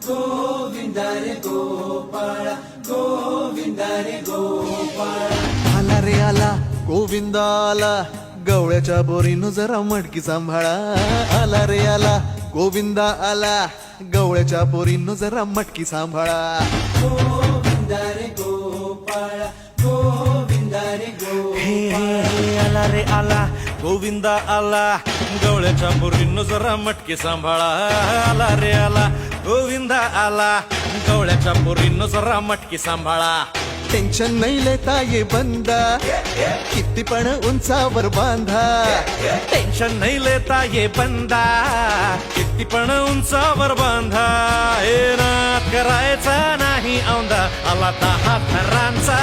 गोविंदा रे गोपाळा गोविंदा रे गोपाळा. आला रे आला गोविंदा आला, गवळ्याच्या बोरीनं जरा मटकी सांभाळा. आला रे आला गोविंदा आला, गवळ्याच्या बोरीनं जरा मटकी सांभाळा. गोविंदा रे गोपाळा गोविंदा रे गोपाळा. आला रे आला गोविंदा आला, गवळ्याच्या बोरीनं जरा मटकी सांभाळा. आला रे आला गोविंदा आला, गवळ्याच्या बोरीनं जरा मटकी सांभाळा. टेन्शन नाही लेता ये बंदा, किती पण उंचावर बांधा. टेन्शन नाही लेता ये बंदा, किती पण उंचावर बांधा. हे नात करायचा नाही औंदा, आला 10 थरांचा